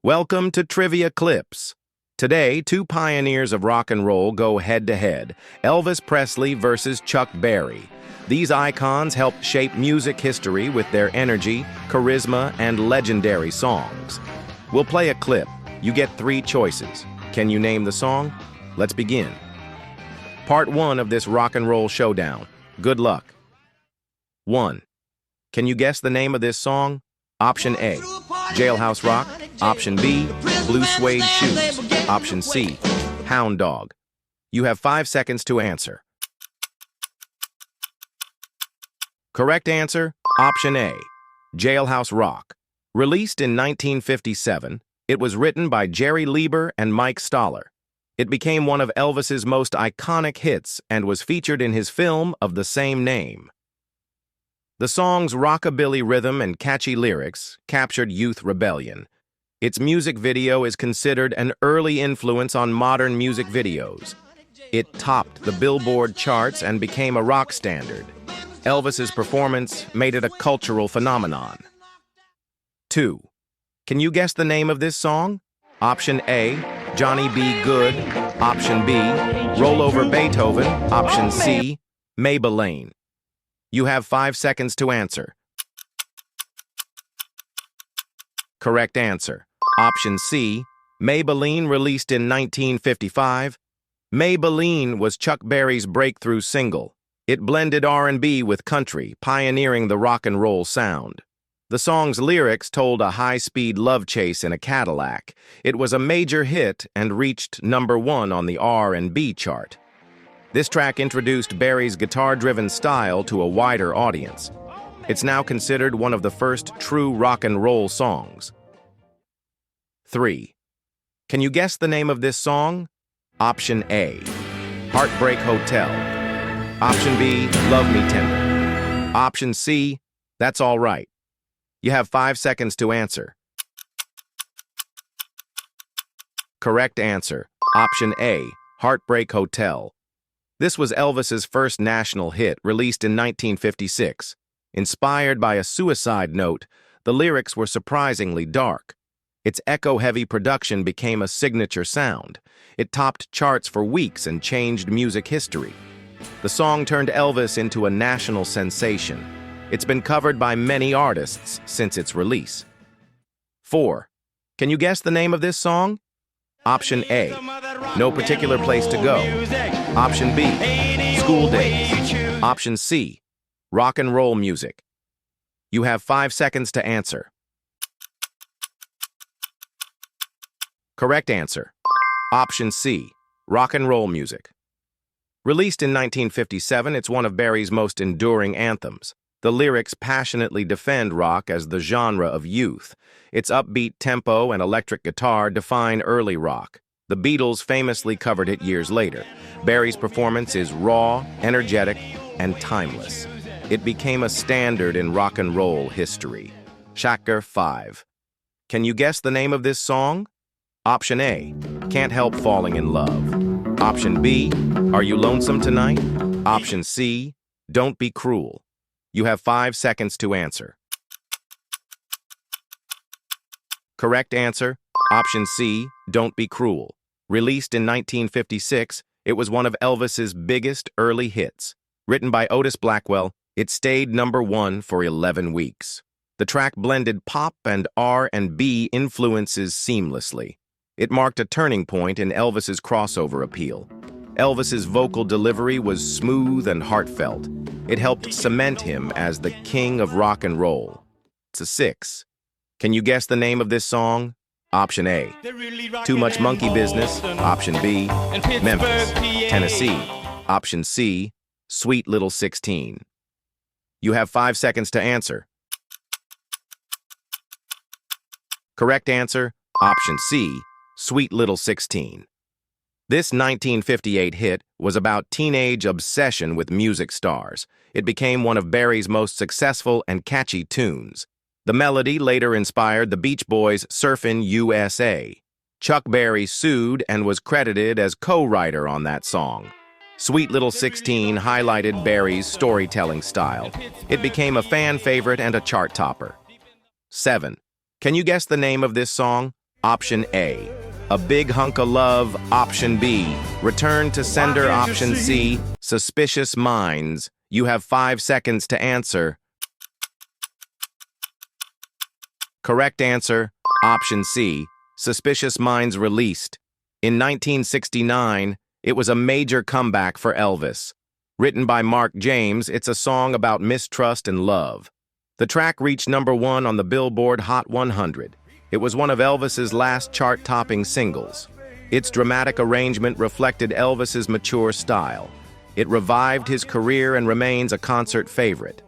Welcome to Trivia Clips. Today, two pioneers of rock and roll go head-to-head, Elvis Presley versus Chuck Berry. These icons helped shape music history with their energy, charisma, and legendary songs. We'll play a clip. You get three choices. Can you name the song? Let's begin. Part 1 of this rock and roll showdown. Good luck. 1. Can you guess the name of this song? Option A, Jailhouse Rock. Option B, Blue Suede Shoes. Option C, Hound Dog. You have 5 seconds to answer. Correct answer, Option A, Jailhouse Rock. Released in 1957, it was written by Jerry Leiber and Mike Stoller. It became one of Elvis's most iconic hits and was featured in his film of the same name. The song's rockabilly rhythm and catchy lyrics captured youth rebellion. Its music video is considered an early influence on modern music videos. It topped the Billboard charts and became a rock standard. Elvis's performance made it a cultural phenomenon. 2. Can you guess the name of this song? Option A, Johnny B. Good. Option B, Roll Over Beethoven. Option C, Maybelline. You have 5 seconds to answer. Correct answer. Option C, Maybelline, released in 1955. Maybelline was Chuck Berry's breakthrough single. It blended R&B with country, pioneering the rock and roll sound. The song's lyrics told a high-speed love chase in a Cadillac. It was a major hit and reached #1 on the R&B chart. This track introduced Berry's guitar-driven style to a wider audience. It's now considered one of the first true rock and roll songs. 3. Can you guess the name of this song? Option A, Heartbreak Hotel. Option B, Love Me Tender. Option C, That's All Right. You have 5 seconds to answer. Correct answer, Option A, Heartbreak Hotel. This was Elvis's first national hit, released in 1956. Inspired by a suicide note, the lyrics were surprisingly dark. Its echo-heavy production became a signature sound. It topped charts for weeks and changed music history. The song turned Elvis into a national sensation. It's been covered by many artists since its release. 4. Can you guess the name of this song? Option A, No Particular Place to Go. Option B, School Days. Option C, Rock and Roll Music. You have 5 seconds to answer. Correct answer, Option C, Rock and Roll Music. Released in 1957, it's one of Berry's most enduring anthems. The lyrics passionately defend rock as the genre of youth. Its upbeat tempo and electric guitar define early rock. The Beatles famously covered it years later. Berry's performance is raw, energetic, and timeless. It became a standard in rock and roll history. Shaker 5. Can you guess the name of this song? Option A, Can't Help Falling in Love. Option B, Are You Lonesome Tonight? Option C, Don't Be Cruel. You have 5 seconds to answer. Correct answer, Option C, Don't Be Cruel. Released in 1956, it was one of Elvis's biggest early hits. Written by Otis Blackwell, it stayed #1 for 11 weeks. The track blended pop and R&B influences seamlessly. It marked a turning point in Elvis's crossover appeal. Elvis's vocal delivery was smooth and heartfelt. It helped cement him as the king of rock and roll. It's a 6. Can you guess the name of this song? Option A, Too Much Monkey Business. Option B, Memphis, Tennessee. Option C, Sweet Little 16. You have 5 seconds to answer. Correct answer, Option C, Sweet Little 16. This 1958 hit was about teenage obsession with music stars. It became one of Berry's most successful and catchy tunes. The melody later inspired the Beach Boys' Surfin' USA. Chuck Berry sued and was credited as co-writer on that song. Sweet Little 16 highlighted Berry's storytelling style. It became a fan favorite and a chart topper. 7. Can you guess the name of this song? Option A. A Big Hunk of Love. Option B. Return to Sender. Option C. Suspicious Minds. You have 5 seconds to answer. Correct answer, option C. Suspicious Minds released. In 1969, it was a major comeback for Elvis. Written by Mark James, it's a song about mistrust and love. The track reached #1 on the Billboard Hot 100. It was one of Elvis's last chart-topping singles. Its dramatic arrangement reflected Elvis's mature style. It revived his career and remains a concert favorite.